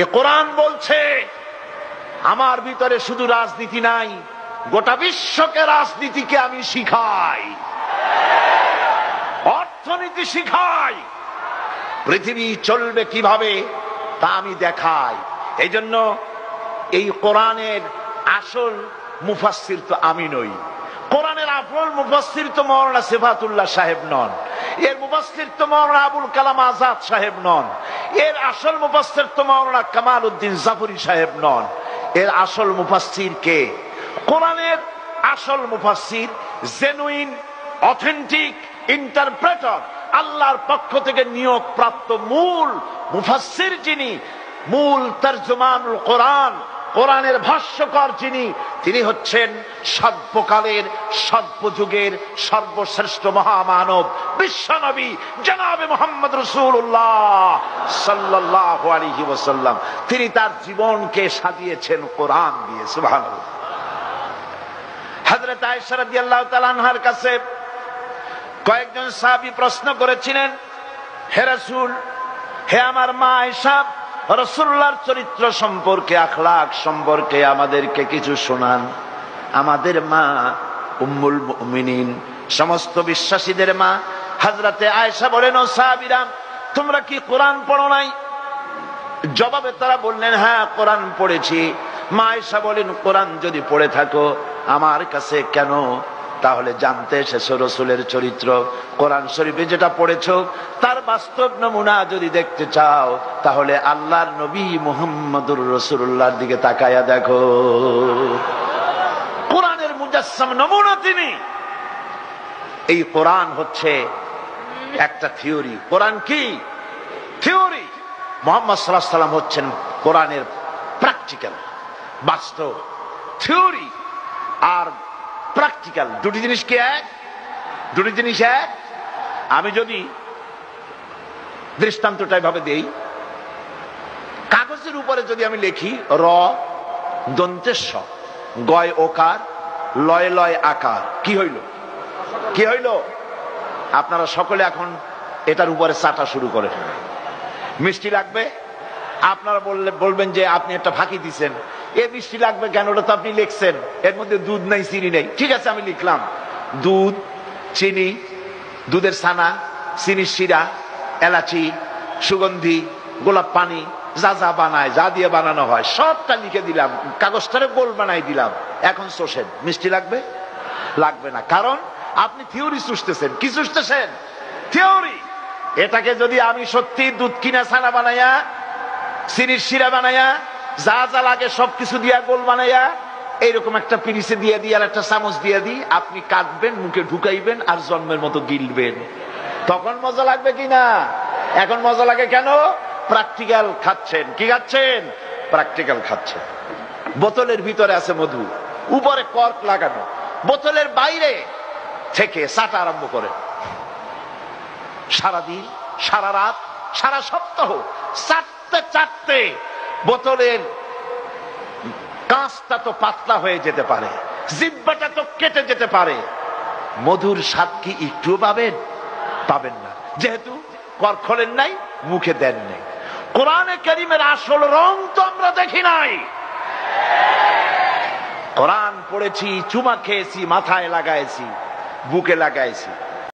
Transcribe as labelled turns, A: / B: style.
A: এ কোরআন বলছে আমার ভিতরে শুধু রাজনীতি নাই, গোটা বিশ্বকে রাজনীতিকে আমি শিখাই, অর্থনীতি শিখাই, পৃথিবী চলবে কিভাবে তা আমি দেখাই। এই জন্য এই কোরআনের আসল মুফাসসির তো আমি নই, কোরআনের আসল মুফাসসির তো মাওলানা সিফাতুল্লাহ সাহেব নন, এর মুফাসসির তো মাওলানা আবুল কালাম আজাদ সাহেব নন, এর আসল মুফাসসির তো মাওলানা কামাল উদ্দিন জাফরি সাহেব নন। এর আসল মুফাসসির কে? কোরআনের আসল মুফাসসির, জেনুইন অথেন্টিক ইন্টারপ্রেটার, আল্লাহর পক্ষ থেকে নিয়োগ প্রাপ্ত মূল মুফাসসির যিনি, মূল তরজমানুল কোরআন, কোরআনের ভাষ্যকার যিনি, তিনি হচ্ছেন সর্বকালের সর্বযুগের সর্বশ্রেষ্ঠ মহামানব বিশ্বনবী জনাবে মুহাম্মদ রাসূলুল্লাহ সাল্লাল্লাহু আলাইহি ওয়াসাল্লাম। তিনি তার জীবনকে সাজিয়েছেন কোরআন দিয়ে। সুবহানাল্লাহ। হযরত আয়েশা রাদিয়াল্লাহু তাআলা আনহার কাছে কয়েকজন সাহাবী প্রশ্ন করেছিলেন, হে রাসূল, হে আমার মা আয়েশা, রাসূলুল্লাহর চরিত্র সম্পর্কে, আখলাক সম্পর্কে আমাদেরকে কিছু শোনান। আমাদের মা উম্মুল মুমিনিন, সমস্ত বিশ্বাসীদের মা হযরতে আয়েশা বলেন, ও সাহাবীরা, তোমরা কি কোরআন পড়ো নাই? জবাবে তারা বললেন, হ্যাঁ কোরআন পড়েছি। মা আয়েশা বলেন, কোরআন যদি পড়ে থাকো আমার কাছে কেন তাহলে জানতে এসেছো রাসূলের চরিত্র? কোরআন শরীফে যেটা পড়েছো তার বাস্তব নমুনা যদি দেখতে চাও তাহলে আল্লাহর নবী মুহাম্মদুর রাসূলুল্লাহর দিকে তাকায়া দেখো। কোরআনের মুজাসসাম নমুনা তিনি। এই কোরআন হচ্ছে একটা থিওরি। কোরআন কি? থিওরি। মুহাম্মদ সাল্লাল্লাহু আলাইহি ওয়াসাল্লাম হচ্ছেন কোরআনের প্র্যাকটিক্যাল, বাস্তব। থিওরি আর প্র্যাকটিক্যাল দুটি জিনিস কি এক? দুটি জিনিস এক। আমি যদি দৃষ্টান্তটা এভাবে দেই, কাগজের উপরে যদি আমি লিখি র দন্তেস্ব গয় ওকার লয় লয় আকার, কি হইল? কি হইল? আপনারা সকলে এখন এটার উপরে চাটা শুরু করেন। মিষ্টি লাগবে? আপনারা বলবেন যে আপনি একটা ফাঁকি দিচ্ছেন, এ মিষ্টি লাগবে কেন? ওটা তো আপনি লিখছেন, এর মধ্যে দুধ নাই, চিনি নেই। ঠিক আছে, আমি লিখলাম দুধ, চিনি, দুধের ছানা, চিনির শিরা, এলাচি, সুগন্ধি, গোলাপ পানি, যা যা বানায়, যা দিয়ে বানানো হয় সবটা লিখে দিলাম, কাগজটারে গোল বানাই দিলাম। এখন চষেন, মিষ্টি লাগবে? লাগবে না, কারণ আপনি থিওরি চুষতেছেন। কি চুষতেছেন? থিওরি। এটাকে যদি আমি সত্যি দুধ কিনা ছানা বানাইয়া, চিনির শিরা বানাইয়া, যা যা লাগে সবকিছু দিয়া গোল বানাইয়া এইরকম একটা পিরিসে দিয়ে দিই আর একটা চামচ দিয়ে দিই, আপনি কাটবেন, মুখে ঢুকাইবেন আর জন্মের মতো গিলবেন, তখন মজা লাগবে কিনা? এখন মজা লাগে কেন? প্র্যাকটিক্যাল খাচ্ছেন। কি খাচ্ছেন? প্র্যাকটিক্যাল খাচ্ছেন। বোতলের ভিতরে আছে মধু, উপরে কর্ক লাগানো, বোতলের বাইরে থেকে চাটা আরম্ভ করে সারাদিন, সারা রাত, সারা সপ্তাহ চাটতে চাটতে বোতলের কাঁচটা তো পাতলা হয়ে যেতে পারে, জিহ্বাটা তো কেটে যেতে পারে, মধুর স্বাদ কি একটু পাবেন? পাবেন না, যেহেতু কর্ক খোলেন নাই, মুখে দেন নাই। কোরআনে কারীমের আসল রং তো আমরা দেখি নাই। কোরআন পড়েছি, চুমা খেয়েছি, মাথায় লাগাইছি, বুকে লাগাইছি,